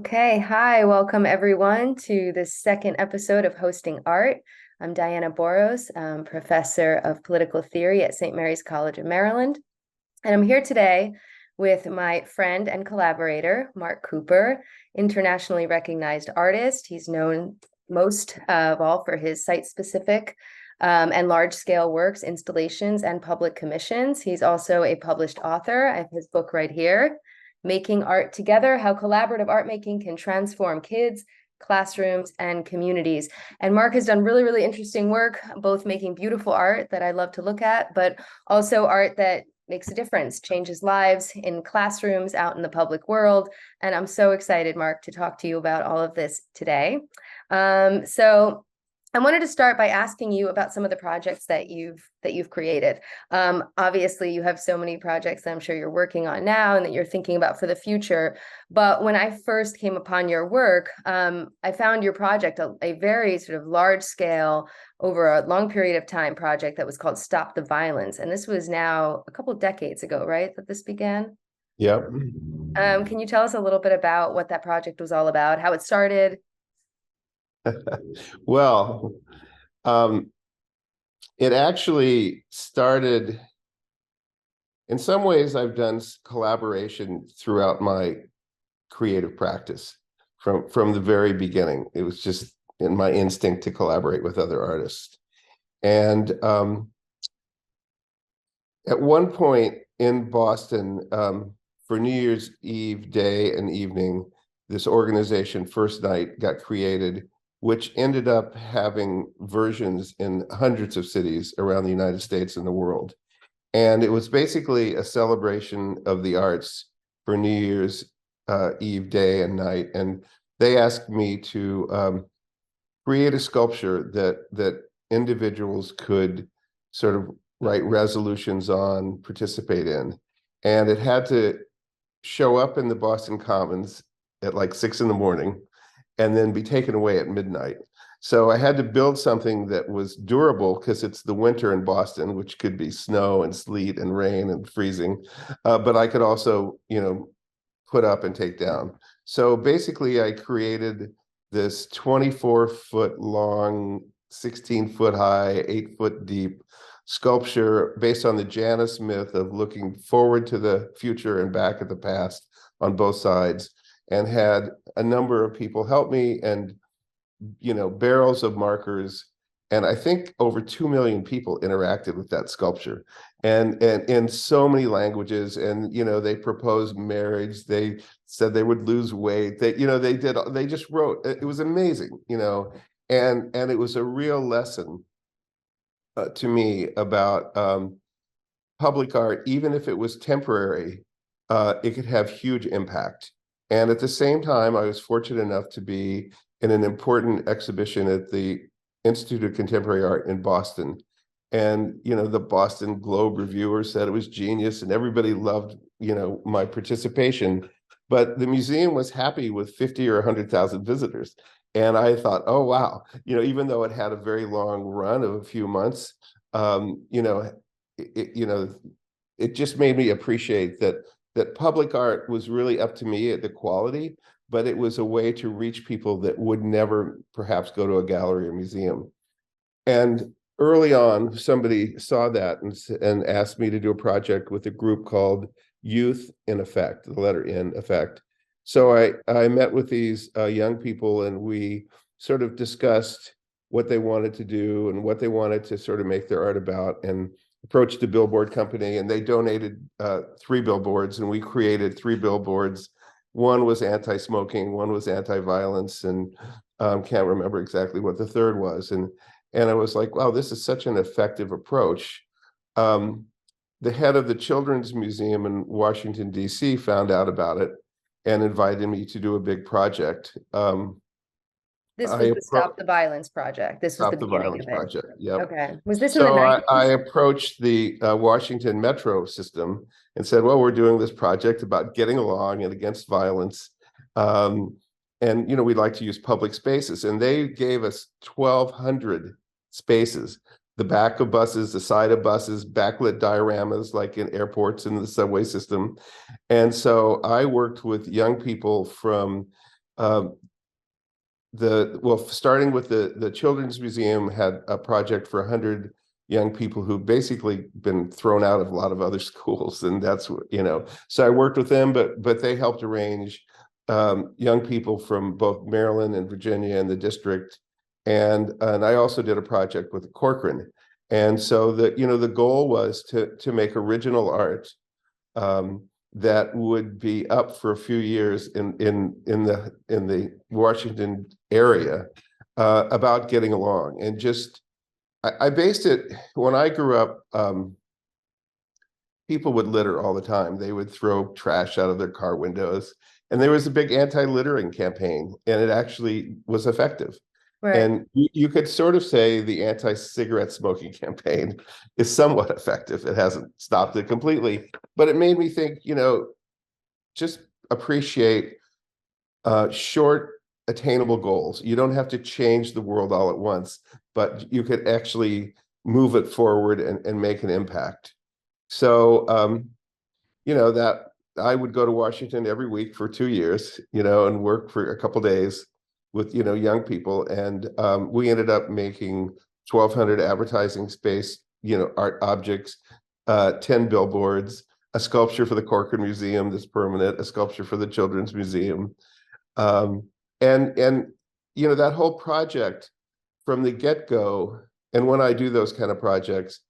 Okay, hi, welcome everyone to the second episode of Hosting Art. I'm Diana Boros, professor of political theory at St. Mary's College of Maryland. And I'm here today with my friend and collaborator, Mark Cooper, internationally recognized artist. He's known most of all for his site-specific and large-scale works, installations, and public commissions. He's also a published author. I have his book right here, Making Art Together: How Collaborative Art Making Can Transform Kids, Classrooms, and Communities. And Mark has done really, really interesting work, both making beautiful art that I love to look at, but also art that makes a difference, changes lives in classrooms, out in the public world. And I'm so excited, Mark, to talk to you about all of this today. So I wanted to start by asking you about some of the projects that you've created. Obviously, you have so many projects that I'm sure you're working on now and that you're thinking about for the future. But when I first came upon your work, I found your project a very sort of large scale, over a long period of time project that was called Stop the Violence. And this was now a couple of decades ago, right, that this began? Yep. Can you tell us a little bit about what that project was all about, how it started? Well, um, it actually started, in some ways, I've done collaboration throughout my creative practice from the very beginning. It was just in my instinct to collaborate with other artists. And at one point in Boston, for New Year's Eve day and evening, this organization, First Night, got created, which ended up having versions in hundreds of cities around the United States and the world. And it was basically a celebration of the arts for New Year's Eve day and night. And they asked me to create a sculpture that individuals could sort of write resolutions on, participate in. And it had to show up in the Boston Commons at like 6 a.m. and then be taken away at midnight. So I had to build something that was durable because it's the winter in Boston, which could be snow and sleet and rain and freezing. But I could also, put up and take down. So basically I created this 24-foot long, 16-foot high, 8-foot deep sculpture based on the Janus myth of looking forward to the future and back at the past on both sides, and had a number of people help me, and barrels of markers. And I think over 2 million people interacted with that sculpture, and in so many languages. And they proposed marriage, they said they would lose weight, they just wrote. It was amazing, and it was a real lesson to me about public art. Even if it was temporary, it could have huge impact. And at the same time, I was fortunate enough to be in an important exhibition at the Institute of Contemporary Art in Boston. And, the Boston Globe reviewer said it was genius, and everybody loved, my participation. But the museum was happy with 50 or 100,000 visitors. And I thought, oh, wow, even though it had a very long run of a few months, it just made me appreciate that public art was really up to me at the quality, but it was a way to reach people that would never perhaps go to a gallery or museum. And early on, somebody saw that and asked me to do a project with a group called Youth in Effect, the letter in Effect. So I met with these young people, and we sort of discussed what they wanted to do and what they wanted to sort of make their art about, and approached the billboard company, and they donated 3 billboards, and we created 3 billboards. One was anti-smoking, one was anti-violence, and can't remember exactly what the third was. And I was like, wow, this is such an effective approach. The head of the Children's Museum in Washington, D.C. found out about it and invited me to do a big project. This was the Stop the Violence project. This was the Stop the beginning Violence of it. project. Yep. Okay. Was this in the So I 90s? approached the Washington Metro system and said, well, we're doing this project about getting along and against violence. And, we'd like to use public spaces. And they gave us 1,200 spaces, the back of buses, the side of buses, backlit dioramas like in airports and the subway system. And so I worked with young people from Um, starting with the Children's Museum had a project for 100 young people who basically been thrown out of a lot of other schools, and that's what, so I worked with them, but they helped arrange young people from both Maryland and Virginia and the district, and I also did a project with Corcoran. And so the goal was to make original art um, that would be up for a few years in the Washington area about getting along. And just I based it when I grew up. People would litter all the time. They would throw trash out of their car windows, and there was a big anti-littering campaign, and it actually was effective. Right. And you could sort of say the anti-cigarette smoking campaign is somewhat effective. It hasn't stopped it completely, but it made me think, just appreciate short, attainable goals. You don't have to change the world all at once, but you could actually move it forward and make an impact. So, that I would go to Washington every week for 2 years, and work for a couple days with, young people. And we ended up making 1,200 advertising space, art objects, 10 billboards, a sculpture for the Corcoran Museum that's permanent, a sculpture for the Children's Museum. Um, and that whole project from the get-go, and when I do those kind of projects,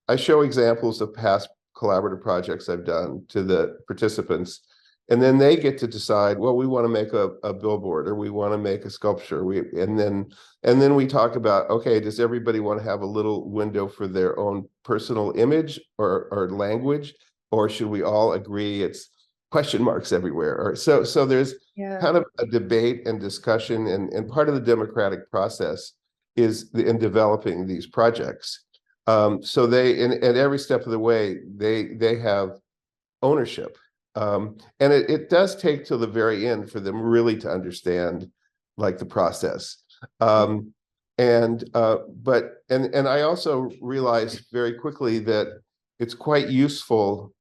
I show examples of past collaborative projects I've done to the participants, and then they get to decide, well, we want to make a billboard, or we want to make a sculpture. And then we talk about, okay, does everybody want to have a little window for their own personal image or language, or should we all agree it's question marks everywhere? Or so there's Yeah. kind of a debate and discussion, and part of the democratic process is in developing these projects. So they, in every step of the way, they have ownership. And it does take till the very end for them really to understand like the process. But I also realized very quickly that it's quite useful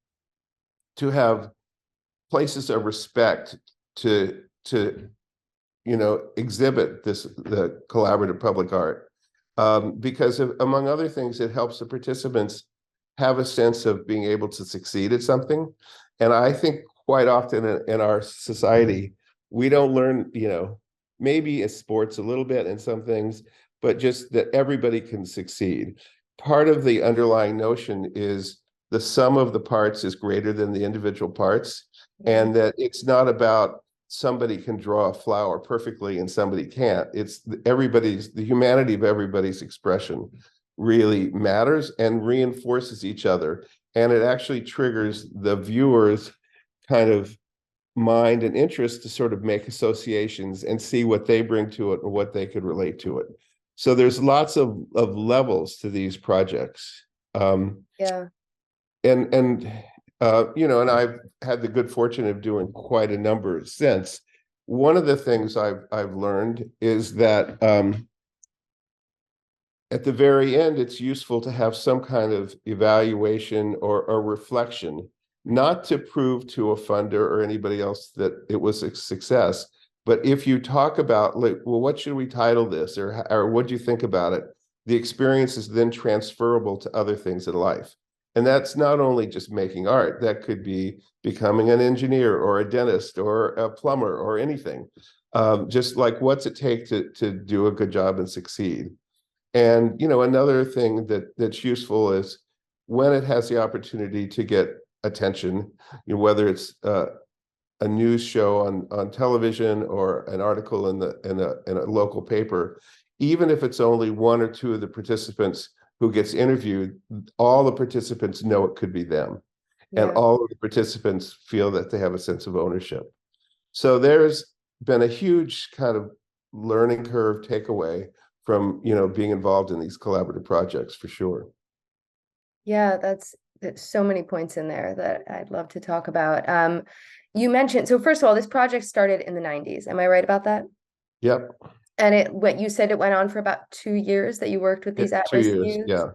to have places of respect to exhibit the collaborative public art, because among other things, it helps the participants have a sense of being able to succeed at something. And I think quite often in our society, we don't learn, maybe in sports a little bit in some things, but just that everybody can succeed. Part of the underlying notion is the sum of the parts is greater than the individual parts, and that it's not about somebody can draw a flower perfectly and somebody can't. It's the humanity of everybody's expression really matters and reinforces each other. And it actually triggers the viewer's kind of mind and interest to sort of make associations and see what they bring to it or what they could relate to it. So there's lots of levels to these projects. Yeah. And I've had the good fortune of doing quite a number since. One of the things I've learned is that at the very end, it's useful to have some kind of evaluation or reflection, not to prove to a funder or anybody else that it was a success, but if you talk about, like, well, what should we title this, or what do you think about it? The experience is then transferable to other things in life. And that's not only just making art, that could be becoming an engineer or a dentist or a plumber or anything. Just like, what's it take to do a good job and succeed? And another thing that's useful is when it has the opportunity to get attention, whether it's a news show on television or an article in a local paper, even if it's only one or two of the participants who gets interviewed, all the participants know it could be them, and Yeah. all of the participants feel that they have a sense of ownership. So there's been a huge kind of learning curve takeaway from being involved in these collaborative projects, for sure. Yeah, that's so many points in there that I'd love to talk about. You mentioned, so first of all, this project started in the 90s. Am I right about that? Yep. And you said it went on for about 2 years that you worked with these 2 years, at-risk youths? yeah.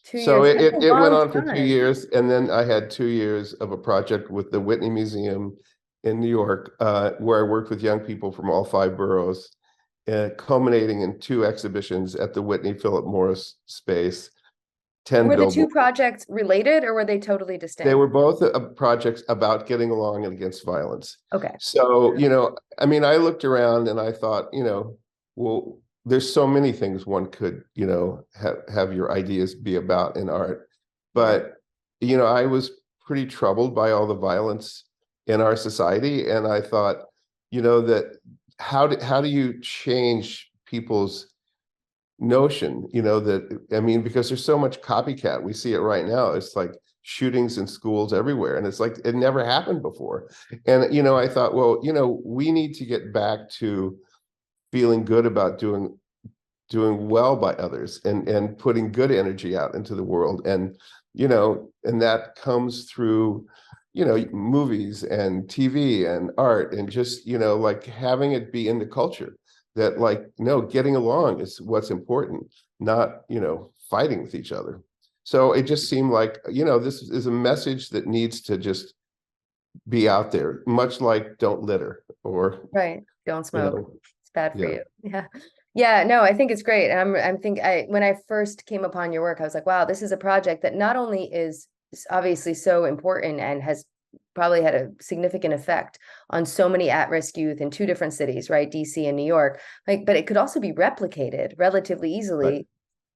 Two So years. That's a it went long on for two time. years, and then I had 2 years of a project with the Whitney Museum in New York, where I worked with young people from all 5 boroughs, culminating in 2 exhibitions at the Whitney Philip Morris space, 10 Were the two billboards. projects related or were they totally They distinct? were both projects about getting along and against violence. Okay. So, I mean, I looked around and I thought, well, there's so many things one could, have your ideas be about in art. Yeah. But, I was pretty troubled by all the violence in our society. And I thought, that how do you change people's notion, that, I mean, because there's so much copycat. We see it right now. It's like shootings in schools everywhere. And it's like it never happened before. And, I thought, well, we need to get back to feeling good about doing well by others and putting good energy out into the world. And, and that comes through, movies and TV and art and just, like having it be in the culture that, like, no, getting along is what's important, not, fighting with each other. So it just seemed like, this is a message that needs to just be out there, much like don't litter or, Right. Don't smoke. It's bad for yeah. you. Yeah. Yeah, no, I think it's great. When I first came upon your work, I was like, wow, this is a project that not only is obviously so important and has probably had a significant effect on so many at-risk youth in 2 different cities, right? DC and New York, like, but it could also be replicated relatively Right. easily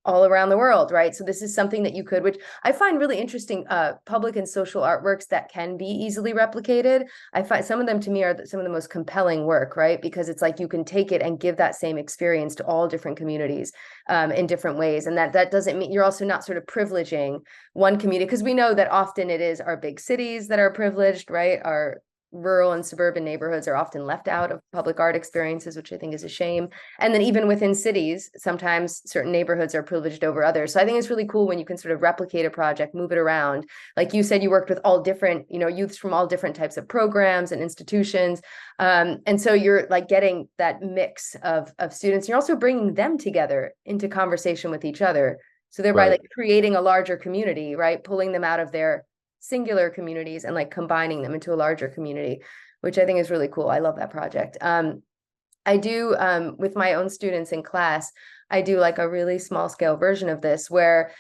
all around the world, right? So this is something that you could, which I find really interesting, public and social artworks that can be easily replicated. I find some of them to me are some of the most compelling work, right? Because it's like you can take it and give that same experience to all different communities in different ways. And that doesn't mean you're also not sort of privileging one community, because we know that often it is our big cities that are privileged, right? Our rural and suburban neighborhoods are often left out of public art experiences, which I think is a shame. And then even within cities, sometimes certain neighborhoods are privileged over others. So I think it's really cool when you can sort of replicate a project, move it around. Like you said, you worked with all different, youths from all different types of programs and institutions. And so you're like getting that mix of students. You're also bringing them together into conversation with each other. So thereby Right. like creating a larger community, right? Pulling them out of their singular communities and like combining them into a larger community, which I think is really cool. I love that project. I do with my own students in class, I do like a really small scale version of this where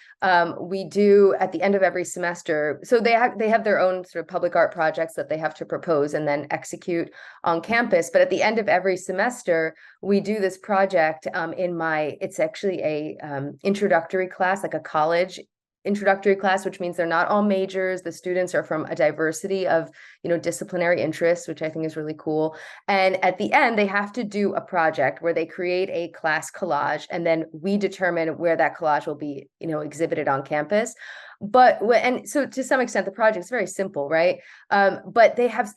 we do at the end of every semester. So they have their own sort of public art projects that they have to propose and then execute on campus. But at the end of every semester, we do this project it's actually a introductory class, like a college introductory class, which means they're not all majors. The students are from a diversity of, disciplinary interests, which I think is really cool. And at the end, they have to do a project where they create a class collage, and then we determine where that collage will be, exhibited on campus. And so to some extent, the project's very simple, right? But they have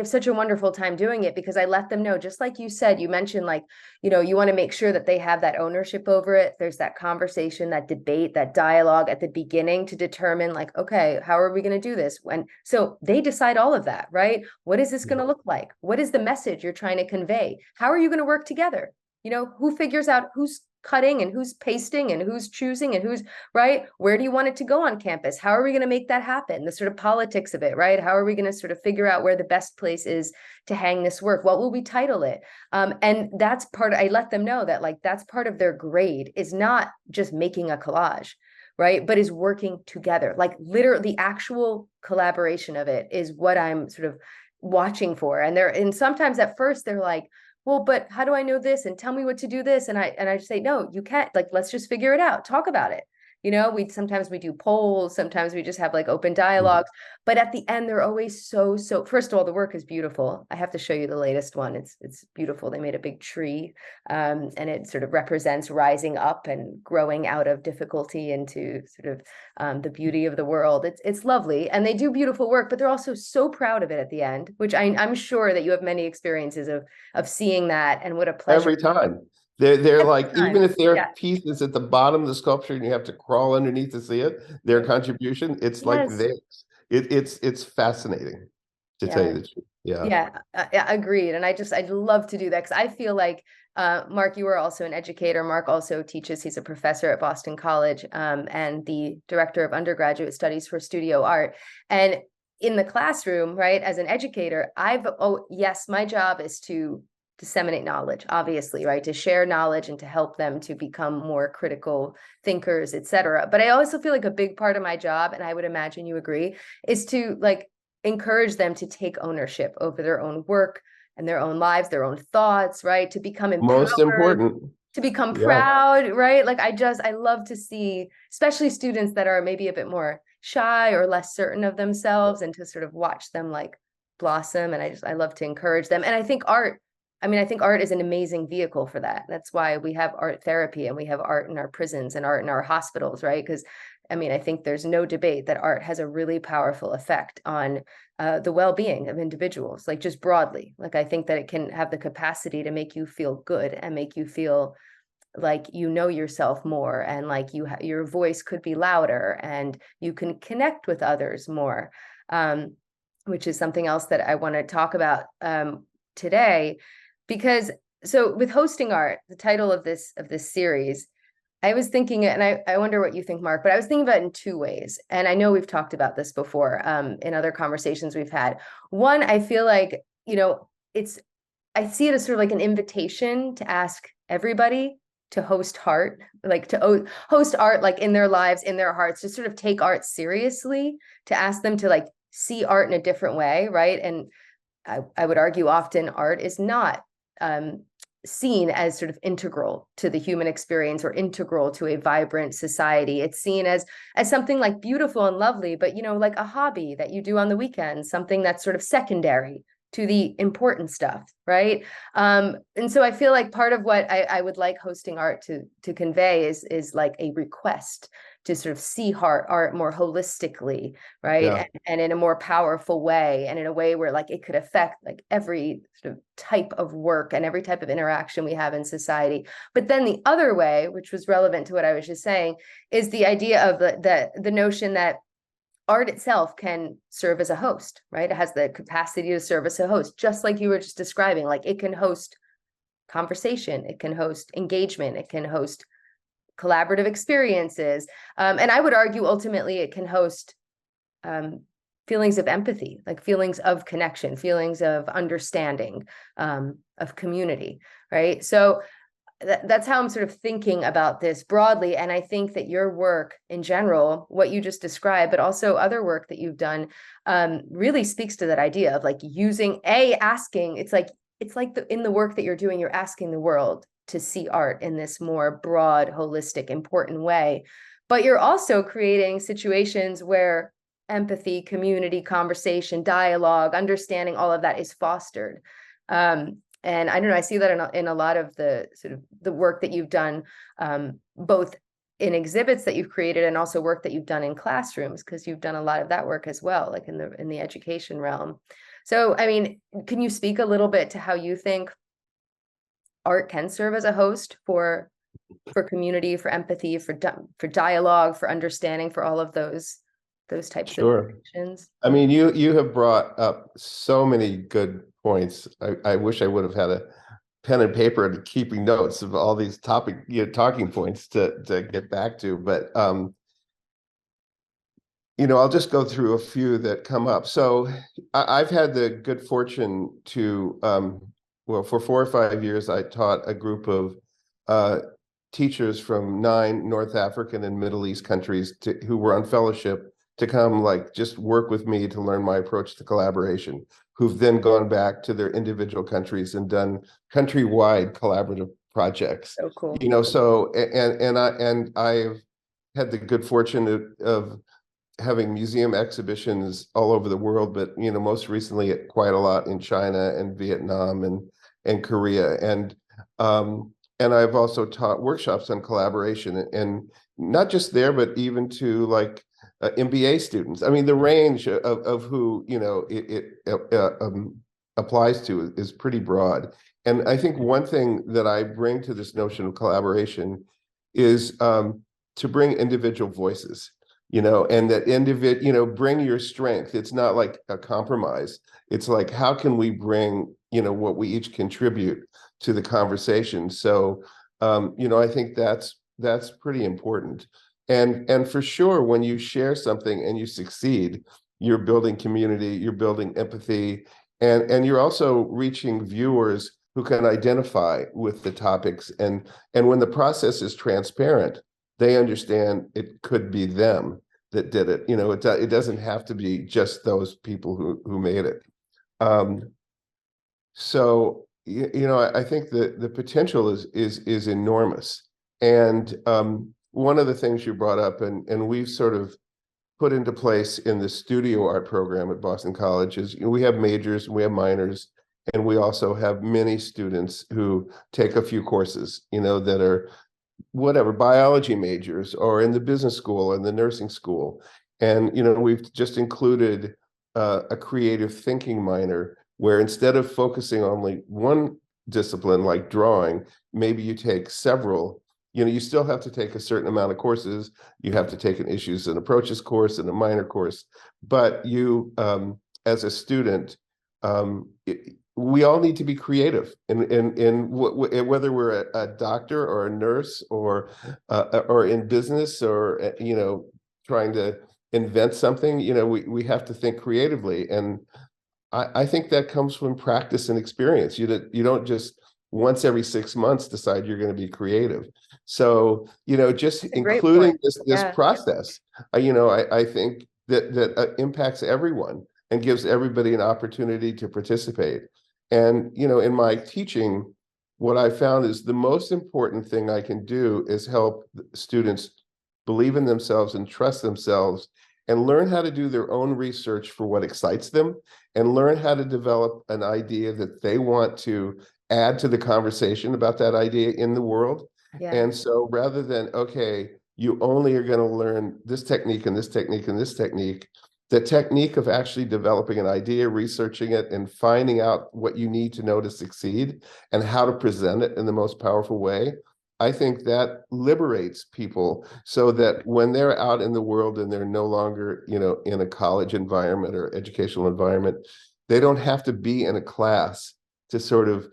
such a wonderful time doing it because I let them know, just like you said, you mentioned like, you want to make sure that they have that ownership over it. There's that conversation, that debate, that dialogue at the beginning to determine like, okay, how are we going to do this? So they decide all of that, right? What is this going to look like? What is the message you're trying to convey? How are you going to work together? Who figures out who's cutting and who's pasting and who's choosing and who's right? Where do you want it to go on campus? How are we going to make that happen? The sort of politics of it, right? How are we going to sort of figure out where the best place is to hang this work? What will we title it? And that's I let them know that like, that's part of their grade is not just making a collage, right? But is working together. Like literally the actual collaboration of it is what I'm sort of watching for. And sometimes at first they're like, well, but how do I know this? And tell me what to do this. And I just say, no, you can't, like, let's just figure it out. Talk about it. Sometimes we do polls, sometimes we just have like open dialogues, but at the end, they're always so, first of all, the work is beautiful. I have to show you the latest one. It's beautiful. They made a big tree, and it sort of represents rising up and growing out of difficulty into sort of the beauty of the world. It's lovely. And they do beautiful work, but they're also so proud of it at the end, which I'm sure that you have many experiences of seeing that, and what a pleasure. Every time. They're Every like, time. even if their Yeah. piece is at the bottom of the sculpture and you have to crawl underneath to see it, their Right. contribution, it's like Yes. this. It's fascinating, to tell you Yeah. the truth. Yeah. Yeah, agreed. And I'd love to do that because I feel like, Mark, you are also an educator. Mark also teaches. He's a professor at Boston College, and the director of undergraduate studies for studio art. And in the classroom, right, as an educator, yes, my job is to disseminate knowledge, obviously, right, to share knowledge and to help them to become more critical thinkers, etc. But I also feel like a big part of my job, and I would imagine you agree, is to like encourage them to take ownership over their own work and their own lives, their own thoughts, right, to become Most empowered, important. to become Yeah. proud, right? Like I love to see, especially students that are maybe a bit more shy or less certain of themselves, and to sort of watch them like blossom. And I love to encourage them. And I think art is an amazing vehicle for that. That's why we have art therapy and we have art in our prisons and art in our hospitals, right? Because I think there's no debate that art has a really powerful effect on the well-being of individuals, like just broadly. Like I think that it can have the capacity to make you feel good and make you feel like you know yourself more, and like your voice could be louder and you can connect with others more, which is something else that I want to talk about today. Because so with hosting art, the title of this series, I was thinking, and I wonder what you think, Mark, but I was thinking about it in two ways. And I know we've talked about this before in other conversations we've had. One, I feel like, I see it as sort of like an invitation to ask everybody to host art, like to host art, like in their lives, in their hearts, to sort of take art seriously, to ask them to like see art in a different way, right? And I would argue often art is not seen as sort of integral to the human experience or integral to a vibrant society. It's seen as something like beautiful and lovely, but like a hobby that you do on the weekend, something that's sort of secondary to the important stuff, right? And so I feel like part of what I would like hosting art to convey is like a request to sort of see art more holistically, right? Yeah. And in a more powerful way, and in a way where like it could affect like every sort of type of work and every type of interaction we have in society. But then the other way, which was relevant to what I was just saying, is the idea of the notion that art itself can serve as a host, right? It has the capacity to serve as a host, just like you were just describing. Like it can host conversation, it can host engagement, it can host collaborative experiences. And I would argue ultimately it can host feelings of empathy, like feelings of connection, feelings of understanding, of community, right? So that's how I'm sort of thinking about this broadly. And I think that your work in general, what you just described, but also other work that you've done, really speaks to that idea of like asking, it's like in the work that you're doing, you're asking the world to see art in this more broad, holistic, important way. But you're also creating situations where empathy, community, conversation, dialogue, understanding, all of that is fostered. And I don't know, I see that in a lot of the sort of the work that you've done, both in exhibits that you've created and also work that you've done in classrooms, because you've done a lot of that work as well, like in the education realm. So, I mean, can you speak a little bit to how you think art can serve as a host for community, for empathy, for dialogue, for understanding, for all of those types of Sure. connections? I mean, you have brought up so many good points. I wish I would have had a pen and paper and keeping notes of all these talking points to get back to. But I'll just go through a few that come up. So I've had the good fortune to, well, for 4 or 5 years, I taught a group of teachers from 9 North African and Middle East countries who were on fellowship to come like just work with me to learn my approach to collaboration, who've then gone back to their individual countries and done countrywide collaborative projects. So cool. So I've had the good fortune of having museum exhibitions all over the world, but most recently quite a lot in China and Vietnam and Korea, and I've also taught workshops on collaboration, and not just there, but even to like MBA students. I mean, the range of who it applies to is pretty broad. And I think one thing that I bring to this notion of collaboration is to bring individual voices, and that bring your strength. It's not like a compromise. It's like, how can we bring, what we each contribute to the conversation? So, I think that's pretty important. And for sure, when you share something and you succeed, you're building community, you're building empathy, and you're also reaching viewers who can identify with the topics. And when the process is transparent, they understand it could be them that did it. It doesn't have to be just those people who made it. Um, so I think the potential is enormous. And one of the things you brought up, and we've sort of put into place in the studio art program at Boston College, is we have majors and we have minors, and we also have many students who take a few courses, that are whatever, biology majors or in the business school and the nursing school. And, we've just included a creative thinking minor where instead of focusing on only one discipline like drawing, maybe you take several. You still have to take a certain amount of courses. You have to take an issues and approaches course and a minor course, but you, as a student, we all need to be creative whether we're a doctor or a nurse or in business or trying to invent something. We have to think creatively, and I think that comes from practice and experience. You don't just once every 6 months decide you're going to be creative. So just That's a great including point. this Yeah. process, I think that impacts everyone and gives everybody an opportunity to participate. And in my teaching, what I found is the most important thing I can do is help students believe in themselves and trust themselves and learn how to do their own research for what excites them and learn how to develop an idea that they want to add to the conversation about that idea in the world. Yeah. And so rather than, okay, you only are going to learn this technique and this technique and this technique, the technique of actually developing an idea, researching it, and finding out what you need to know to succeed and how to present it in the most powerful way, I think that liberates people so that when they're out in the world and they're no longer, in a college environment or educational environment, they don't have to be in a class to sort of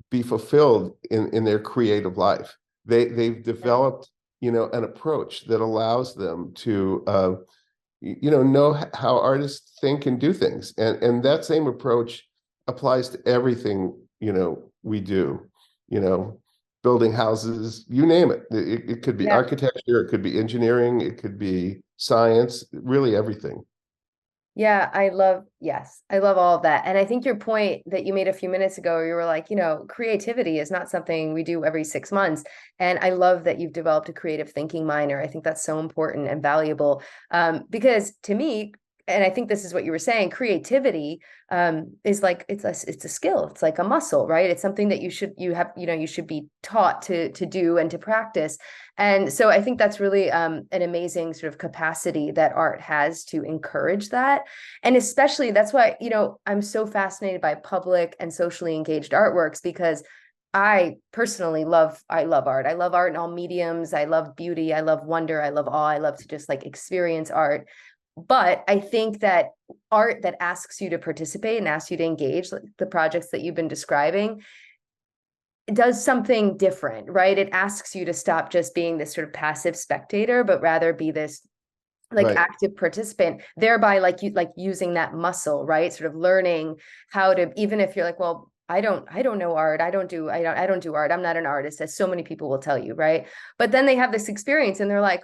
be fulfilled in their creative life. They've developed, an approach that allows them to know how artists think and do things. And that same approach applies to everything, we do, you know, building houses, you name it. It could be Yeah. architecture, it could be engineering, it could be science, really everything. Yeah, yes, I love all of that. And I think your point that you made a few minutes ago, you were like, creativity is not something we do every 6 months. And I love that you've developed a creative thinking minor. I think that's so important and valuable. Because to me, and I think this is what you were saying, creativity is like it's a skill. It's like a muscle, right? It's something that you should be taught to do and to practice. And so I think that's really an amazing sort of capacity that art has to encourage that. And especially that's why, I'm so fascinated by public and socially engaged artworks because I personally I love art. I love art in all mediums. I love beauty. I love wonder. I love awe. I love to just like experience art. But I think that art that asks you to participate and asks you to engage, like the projects that you've been describing, it does something different, right? It asks you to stop just being this sort of passive spectator, but rather be this like Right. active participant, thereby like using that muscle, right? Sort of learning how to, even if you're like, well, I don't know art. I don't do art. I'm not an artist, as so many people will tell you, right? But then they have this experience and they're like,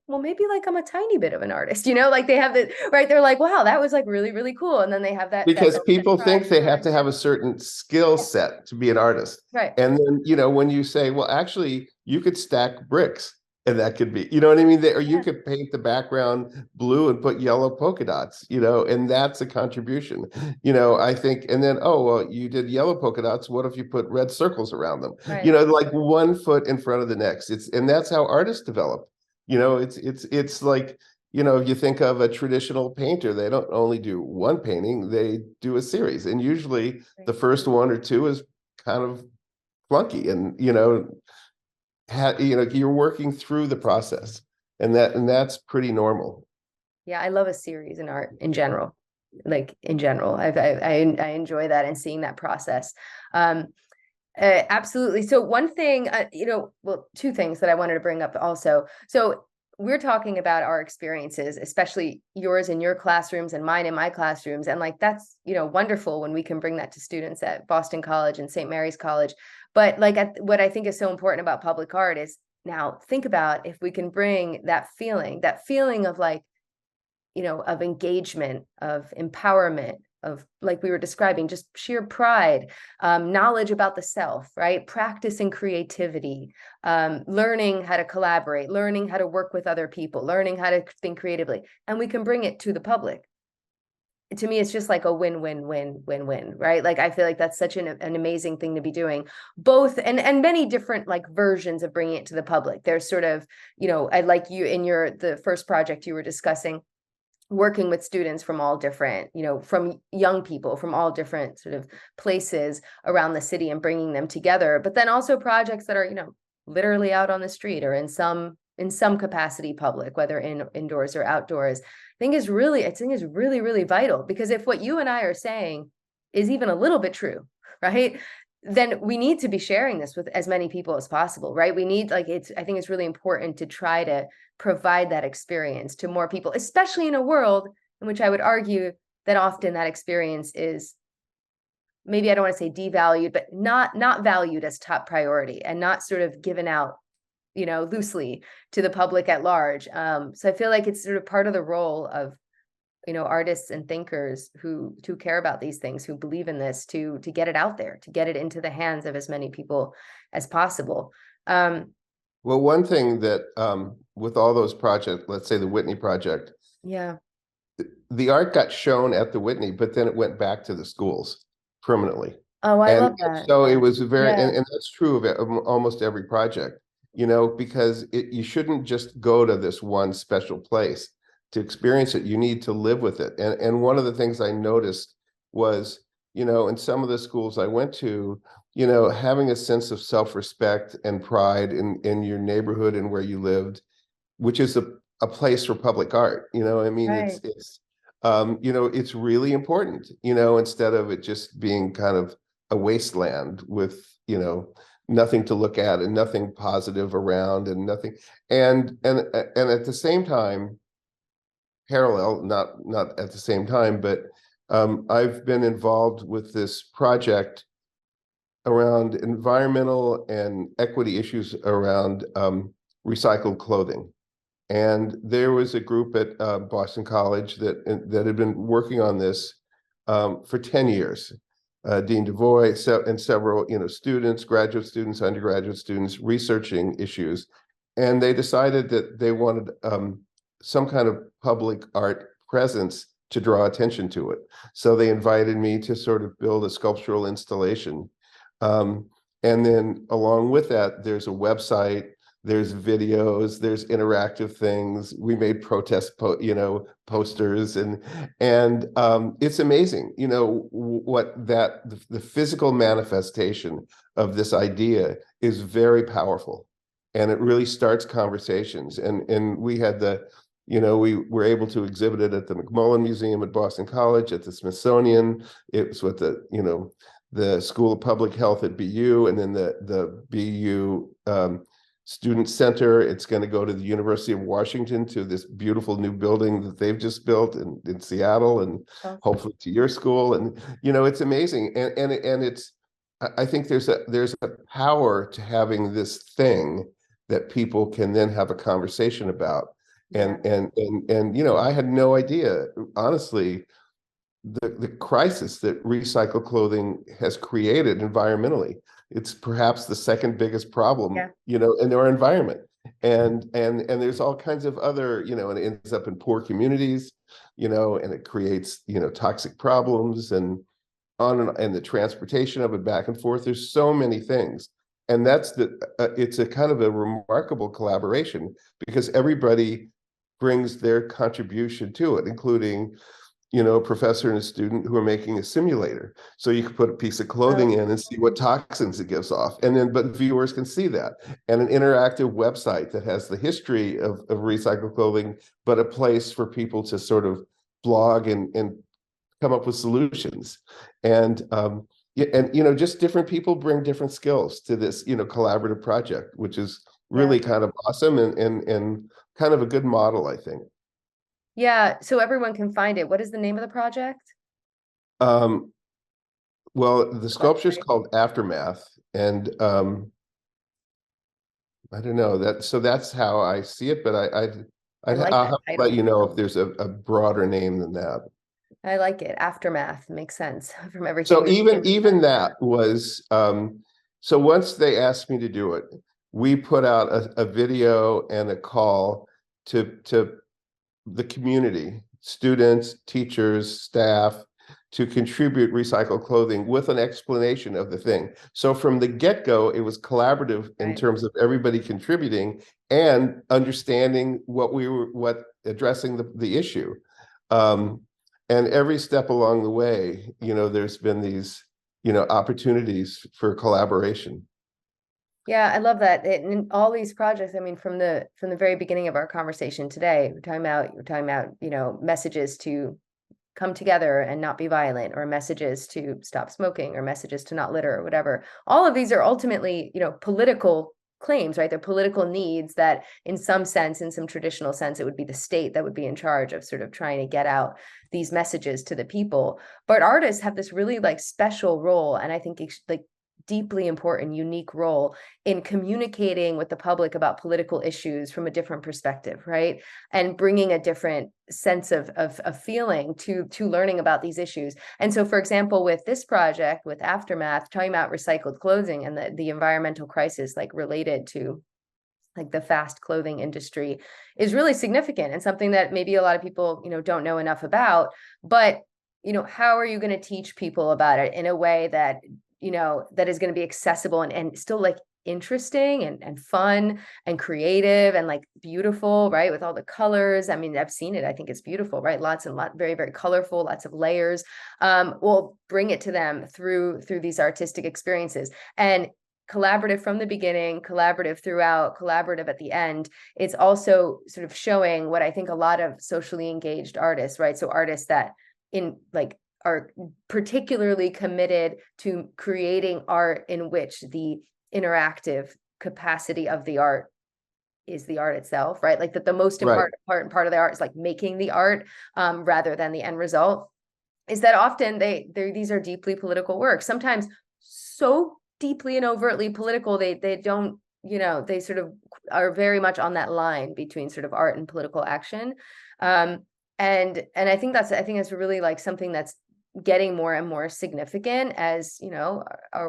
well, maybe like I'm a tiny bit of an artist, like they have the right. They're like, wow, that was like really, really cool. And then they have that Because people pride think they and have to have a learn. certain skill Yeah, set to be an artist. right, And then, when you say, well, actually, you could stack bricks and that could be, you know what I mean? Or you yeah, could paint the background blue and put yellow polka dots, and that's a contribution, I think. And then, oh, well, you did yellow polka dots. What if you put red circles around them? right, Like one foot in front of the next. And that's how artists develop. It's like, if you think of a traditional painter, they don't only do one painting, they do a series. And usually right. the first one or two is kind of clunky and, you're working through the process and that's pretty normal. Yeah, I love a series in art in general. Like in general, I enjoy that and seeing that process. Um, absolutely. So one thing, well, two things that I wanted to bring up also. So we're talking about our experiences, especially yours in your classrooms and mine in my classrooms. And like, that's, wonderful when we can bring that to students at Boston College and St. Mary's College. But like, what I think is so important about public art is, now think about if we can bring that feeling of like, of engagement, of empowerment, of, like we were describing, just sheer pride, knowledge about the self, right? Practicing creativity, learning how to collaborate, learning how to work with other people, learning how to think creatively, and we can bring it to the public. To me, it's just like a win-win-win-win-win, right? Like, I feel like that's such an amazing thing to be doing, both, and many different like versions of bringing it to the public. There's sort of, I like you in the first project you were discussing, working with students from all different, from young people from all different sort of places around the city and bringing them together. But then also projects that are, literally out on the street or in some capacity public, whether indoors or outdoors. I think is really, really vital, because if what you and I are saying is even a little bit true, right? Then we need to be sharing this with as many people as possible, right? We need, like, I think it's really important to try to provide that experience to more people, especially in a world in which I would argue that often that experience is, maybe I don't want to say devalued, but not valued as top priority, and not sort of given out, loosely to the public at large. So I feel like it's sort of part of the role of, artists and thinkers who care about these things, who believe in this, to get it out there, to get it into the hands of as many people as possible. Well, one thing that with all those projects, let's say the Whitney project, Yeah. the art got shown at the Whitney, but then it went back to the schools permanently. Oh, I And love that. so it was very, Yeah. and that's true of almost every project, because you shouldn't just go to this one special place to experience it. You need to live with it. And one of the things I noticed was, in some of the schools I went to, having a sense of self-respect and pride in your neighborhood and where you lived, which is a place for public art. I mean, Right. it's really important, instead of it just being kind of a wasteland with, nothing to look at and nothing positive around and nothing. And at the same time, parallel, not at the same time, but I've been involved with this project around environmental and equity issues around recycled clothing. And there was a group at Boston College that had been working on this for 10 years. Dean DeVoy and several, students, graduate students, undergraduate students, researching issues. And they decided that they wanted some kind of public art presence to draw attention to it. So they invited me to sort of build a sculptural installation. And then along with that, there's a website, there's videos, there's interactive things. We made posters, and it's amazing, what the physical manifestation of this idea is very powerful, and it really starts conversations. And we had we were able to exhibit it at the McMullen Museum at Boston College, at the Smithsonian. It was with the School of Public Health at BU, and then the BU Student Center. It's going to go to the University of Washington, to this beautiful new building that they've just built in Seattle, and Awesome. hopefully to your school. And it's amazing. And it's, I think there's a power to having this thing that people can then have a conversation about. Yeah. And I had no idea, honestly, the crisis that recycled clothing has created environmentally. It's perhaps the second biggest problem, Yeah. in our environment. And there's all kinds of other, and it ends up in poor communities, and it creates, toxic problems, and and the transportation of it back and forth. There's so many things. And it's a kind of a remarkable collaboration, because everybody brings their contribution to it, including a professor and a student who are making a simulator. So you can put a piece of clothing in and see what toxins it gives off. But viewers can see that. And an interactive website that has the history of recycled clothing, but a place for people to sort of blog and come up with solutions. And just different people bring different skills to this, collaborative project, which is really kind of awesome. And kind of a good model, I think. Yeah, so everyone can find it. What is the name of the project? Um, well, the sculpture is Website. called Aftermath, and I don't know that. So that's how I see it, but I like I'll have that to let title. you know if there's a broader name than that. I like it. Aftermath makes sense from everything So we've been even discussing. that was so once they asked me to do it, we put out a video and a call to the community, students, teachers, staff, to contribute recycled clothing with an explanation of the thing. So from the get-go, it was collaborative in Right. terms of everybody contributing and understanding what addressing the issue. Um, and every step along the way, there's been these, opportunities for collaboration. Yeah, I love that. In all these projects, I mean, from the very beginning of our conversation today, we're talking about, messages to come together and not be violent, or messages to stop smoking, or messages to not litter, or whatever. All of these are ultimately, political claims, right? They're political needs that in some sense, in some traditional sense, it would be the state that would be in charge of sort of trying to get out these messages to the people. But artists have this really like special role, and I think like deeply important, unique role in communicating with the public about political issues from a different perspective, right? And bringing a different sense of feeling to learning about these issues. And so, for example, with this project, with Aftermath, talking about recycled clothing and the environmental crisis, like related to like the fast clothing industry, is really significant and something that maybe a lot of people, don't know enough about. But, how are you going to teach people about it in a way that, that is going to be accessible and still like interesting and fun and creative and like beautiful, right? With all the colors. I mean, I've seen it. I think it's beautiful, right? Lots and very, very colorful, lots of layers. We'll bring it to them through these artistic experiences. And collaborative from the beginning, collaborative throughout, collaborative at the end. It's also sort of showing what I think a lot of socially engaged artists, right? So artists that in like are particularly committed to creating art in which the interactive capacity of the art is the art itself, right? Like that the most Right. important part of the art is like making the art, rather than the end result. Is that often these are deeply political works, sometimes so deeply and overtly political, they don't, they sort of are very much on that line between sort of art and political action. um and I think that's really like something that's getting more and more significant as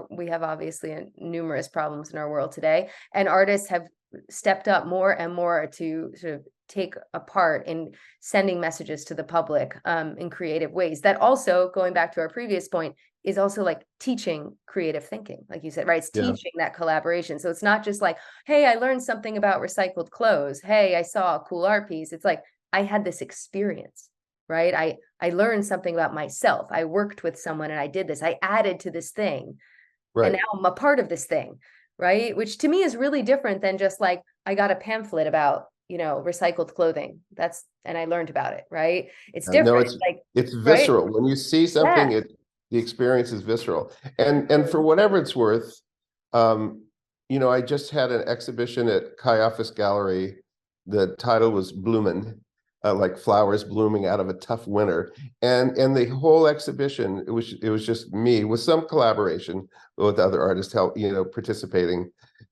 we have obviously numerous problems in our world today, and artists have stepped up more and more to sort of take a part in sending messages to the public, in creative ways that also, going back to our previous point, is also like teaching creative thinking, like you said, right? It's Yeah. teaching that collaboration. So it's not just like, hey, I learned something about recycled clothes. Hey, I saw a cool art piece. It's like, I had this experience, right? I learned something about myself. I worked with someone and I did this. I added to this thing, and Right. now I'm a part of this thing, right? Which to me is really different than just like, I got a pamphlet about, recycled clothing. And I learned about it, right? It's No, different, like, it's right? visceral. When you see Yeah. something, the experience is visceral. And for whatever it's worth, um, I just had an exhibition at Caiaphas Gallery. The title was Bloomin', like flowers blooming out of a tough winter. And the whole exhibition, it was just me with some collaboration with other artists help, participating.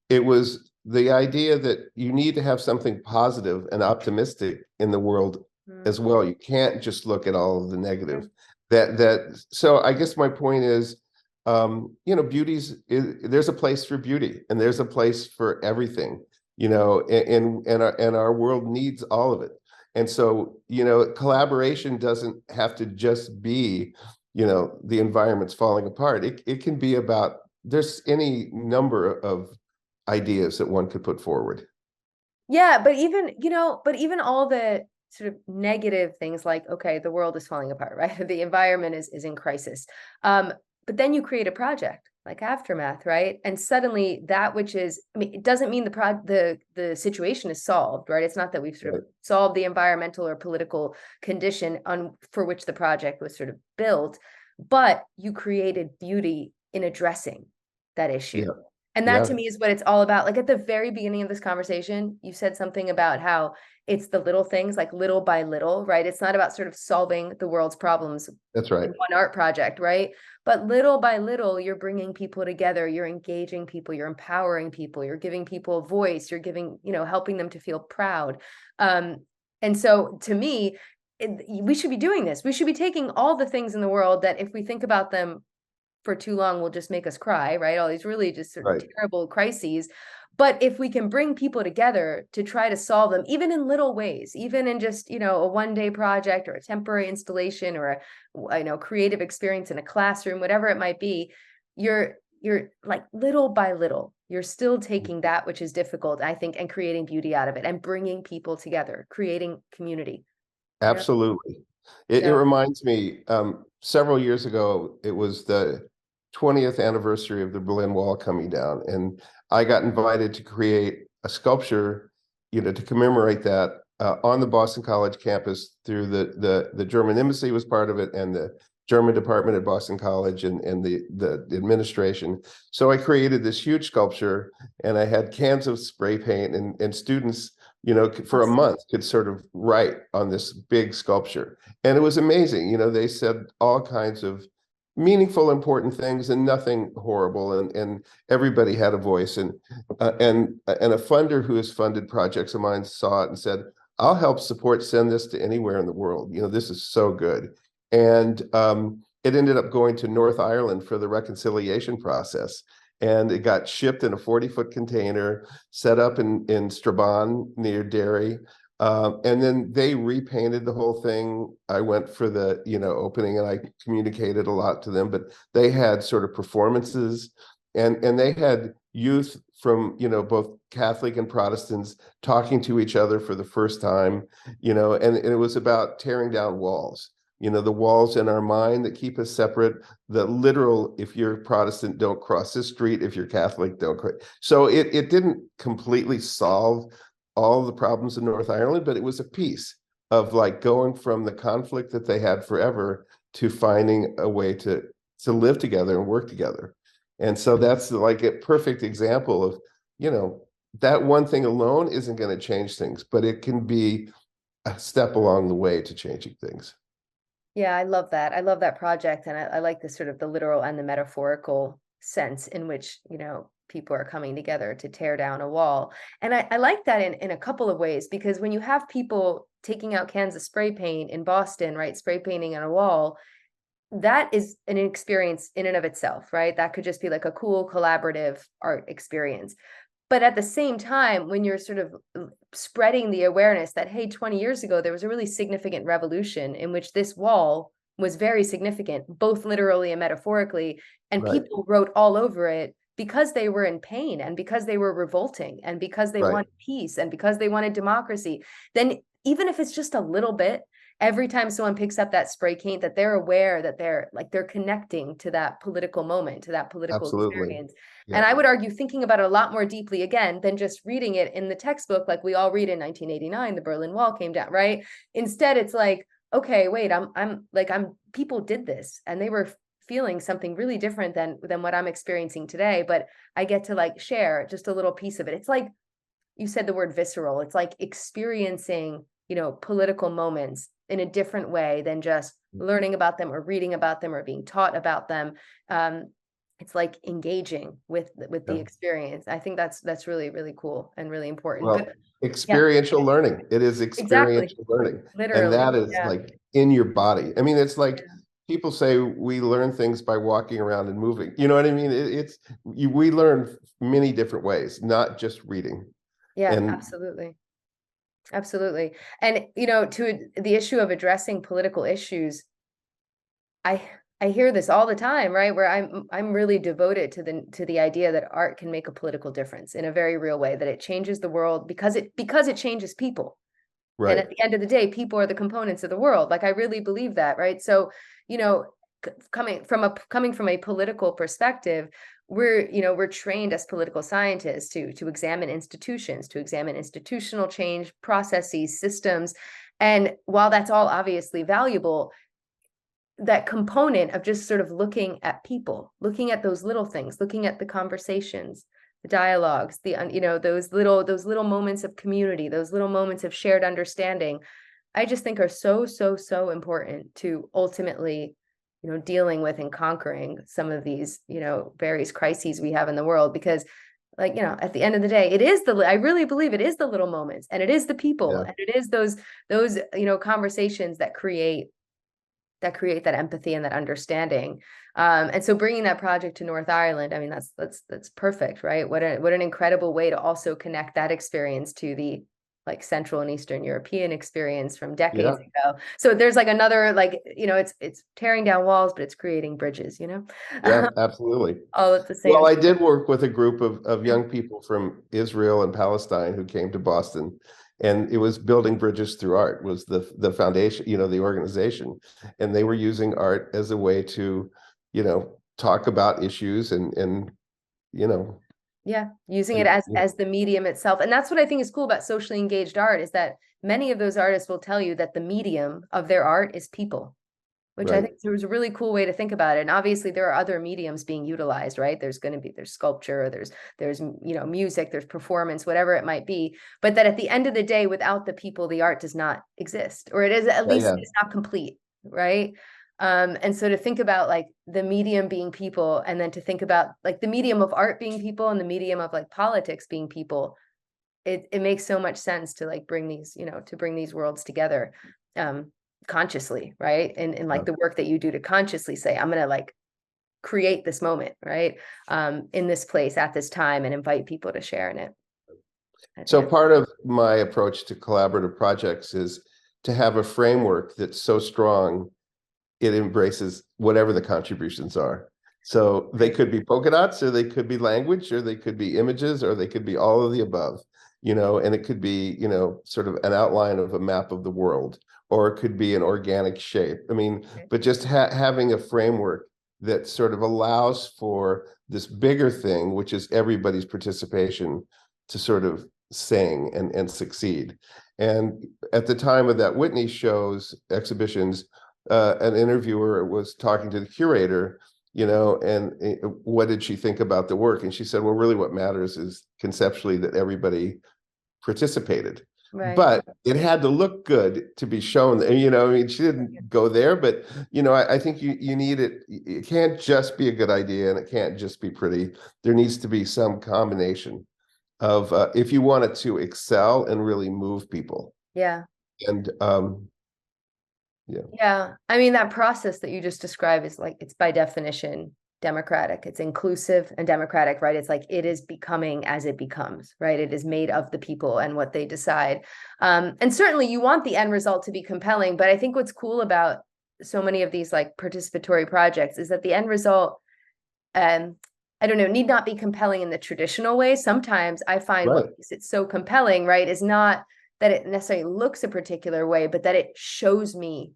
It was the idea that you need to have something positive and optimistic in the world as Mhm. well. You can't just look at all of the negative. So I guess my point is, there's a place for beauty and there's a place for everything, and our world needs all of it. And so, collaboration doesn't have to just be, the environment's falling apart. It can be about, there's any number of ideas that one could put forward. Yeah, but even all the sort of negative things, like, okay, the world is falling apart, right? The environment is in crisis. But then you create a project like Aftermath, right? And suddenly that which is, I mean, it doesn't mean the situation is solved, right? It's not that we've sort of Right. solved the environmental or political condition on for which the project was sort of built, but you created beauty in addressing that issue. Yeah. And that to Yeah, me is what it's all about. Like at the very beginning of this conversation, you said something about how it's the little things, like little by little, right? It's not about sort of solving the world's problems that's in right. one art project, right? But little by little, you're bringing people together, you're engaging people, you're empowering people, you're giving people a voice, you're giving, helping them to feel proud. Um, and so to me, we should be doing this. We should be taking all the things in the world that if we think about them for too long will just make us cry, right? All these really just sort of Right. terrible crises. But if we can bring people together to try to solve them, even in little ways, even in just, a one-day project or a temporary installation or a creative experience in a classroom, whatever it might be, you're like little by little, you're still taking that which is difficult, I think, and creating beauty out of it and bringing people together, creating community. Absolutely. It So reminds me, several years ago, it was the 20th anniversary of the Berlin Wall coming down, and I got invited to create a sculpture, to commemorate that on the Boston College campus through the German embassy was part of it, and the German department at Boston College and the administration. So I created this huge sculpture, and I had cans of spray paint, and students for a awesome. month could sort of write on this big sculpture. And it was amazing. They said all kinds of meaningful, important things and nothing horrible. And everybody had a voice. And a funder who has funded projects of mine saw it and said, I'll help send this to anywhere in the world. This is so good. And it ended up going to North Ireland for the reconciliation process. And it got shipped in a 40-foot container, set up in Strabane near Derry. And then they repainted the whole thing. I went for the, opening, and I communicated a lot to them, but they had sort of performances, and they had youth from, both Catholic and Protestants talking to each other for the first time, and it was about tearing down walls. The walls in our mind that keep us separate, the literal, if you're Protestant, don't cross this street, if you're Catholic, don't cross. So it didn't completely solve all the problems in North Ireland, but it was a piece of like going from the conflict that they had forever to finding a way to live together and work together. And so that's like a perfect example of, that one thing alone isn't going to change things, but it can be a step along the way to changing things. Yeah, I love that. I love that project. And I like the sort of the literal and the metaphorical sense in which, people are coming together to tear down a wall. And I like that in a couple of ways, because when you have people taking out cans of spray paint in Boston, right, spray painting on a wall, that is an experience in and of itself, right? That could just be like a cool collaborative art experience. But at the same time, when you're sort of spreading the awareness that, hey, 20 years ago, there was a really significant revolution in which this wall was very significant, both literally and metaphorically, and Right, people wrote all over it because they were in pain and because they were revolting and because they right, wanted peace and because they wanted democracy. Then even if it's just a little bit, every time someone picks up that spray paint, that they're aware that they're connecting to that political moment, to that political absolutely. experience. Yeah, And I would argue thinking about it a lot more deeply again than just reading it in the textbook, like we all read in 1989, the Berlin Wall came down, right? Instead, it's like, okay, wait, I'm people did this and they were feeling something really different than what I'm experiencing today, but I get to like share just a little piece of it. It's like you said the word visceral. It's like experiencing, political moments in a different way than just learning about them or reading about them or being taught about them. Um, it's like engaging with the yeah. experience. I think that's really, really cool and really important. But Well, yeah, experiential learning. It is exactly. experiential learning. And Literally. that is Yeah. like in your body. I mean, it's like Yeah. people say we learn things by walking around and moving. You know what I mean? We learn many different ways, not just reading. Yeah, And absolutely. Absolutely. And to the issue of addressing political issues, I I hear this all the time, right? Where I'm really devoted to the idea that art can make a political difference in a very real way, that it changes the world because it changes people. And right, at the end of the day, people are the components of the world. Like I really believe that, right? So, you know, coming from a political perspective, we're trained as political scientists to examine institutions, to examine institutional change, processes, systems. And while that's all obviously valuable, that component of just sort of looking at people, looking at those little things, looking at the conversations, the dialogues, those little moments of community, those little moments of shared understanding, I just think are so, so, so important to ultimately, dealing with and conquering some of these, various crises we have in the world. Because at the end of the day, I really believe it is the little moments, and it is the people, and it is those conversations that create that empathy and that understanding. And so bringing that project to North Ireland, I mean, that's perfect, right? What an incredible way to also connect that experience to the Central and Eastern European experience from decades ago. So there's another, it's tearing down walls, but it's creating bridges, Yeah, absolutely. all at the same Well, I time. did work with a group of young people from Israel and Palestine who came to Boston, and it was building bridges through art was the foundation, the organization, and they were using art as a way to, talk about issues and Yeah, using it as the medium itself. And that's what I think is cool about socially engaged art, is that many of those artists will tell you that the medium of their art is people, which I right. think was a really cool way to think about it. And obviously there are other mediums being utilized, right? There's sculpture, there's music, there's performance, whatever it might be. But that at the end of the day, without the people, the art does not exist, or it is at least it's not complete, right? And so to think about the medium being people, and then to think about the medium of art being people and the medium of politics being people, it makes so much sense to bring these, to bring these worlds together. Consciously, right? And the work that you do to consciously say, I'm gonna create this moment, right? In this place at this time, and invite people to share in it. So part of my approach to collaborative projects is to have a framework that's so strong it embraces whatever the contributions are. So they could be polka dots, or they could be language, or they could be images, or they could be all of the above, and it could be, sort of an outline of a map of the world, or it could be an organic shape. I mean, but just having a framework that sort of allows for this bigger thing, which is everybody's participation, to sort of sing and succeed. And at the time of that Whitney show's exhibitions, an interviewer was talking to the curator, and what did she think about the work? And she said, well, really what matters is conceptually that everybody participated. Right. But it had to look good to be shown. And, I mean, she didn't go there, but, I think you need it. It can't just be a good idea, and it can't just be pretty. There needs to be some combination of, if you want it to excel and really move people. Yeah. And, Yeah. I mean, that process that you just described is it's by definition democratic. It's inclusive and democratic, right? It's it is becoming as it becomes, right? It is made of the people and what they decide. And certainly you want the end result to be compelling, but I think what's cool about so many of these participatory projects is that the end result, I don't know, need not be compelling in the traditional way. Sometimes I find what makes it so compelling, right, is not that it necessarily looks a particular way, but that it shows me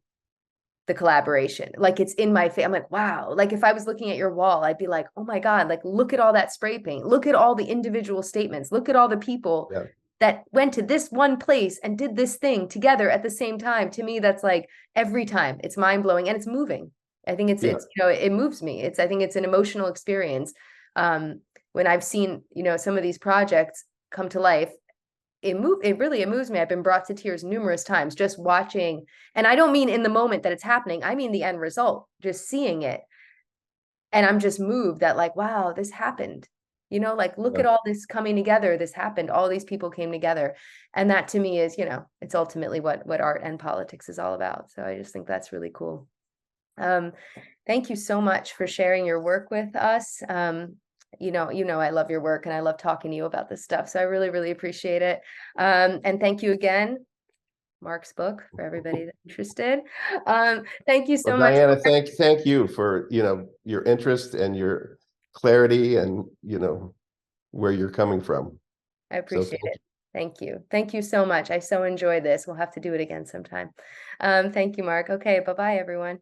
the collaboration. It's in my face. I'm wow. If I was looking at your wall, I'd be like, oh my God, look at all that spray paint. Look at all the individual statements. Look at all the people that went to this one place and did this thing together at the same time. To me, that's every time it's mind blowing, and it's moving. I think it's it moves me. I think it's an emotional experience. When I've seen, some of these projects come to life, it really moves me. I've been brought to tears numerous times just watching. And I don't mean in the moment that it's happening. I mean the end result, just seeing it. And I'm just moved that wow, this happened. Look at all this coming together. This happened. All these people came together. And that to me is, it's ultimately what art and politics is all about. So I just think that's really cool. Thank you so much for sharing your work with us. I love your work, and I love talking to you about this stuff. So I really, really appreciate it. And thank you again, Mark's book, for everybody that's interested. Thank you so much. Diana, thank you for, your interest and your clarity and, where you're coming from. I appreciate it. Thank you. Thank you so much. I so enjoyed this. We'll have to do it again sometime. Thank you, Mark. Okay, bye-bye, everyone.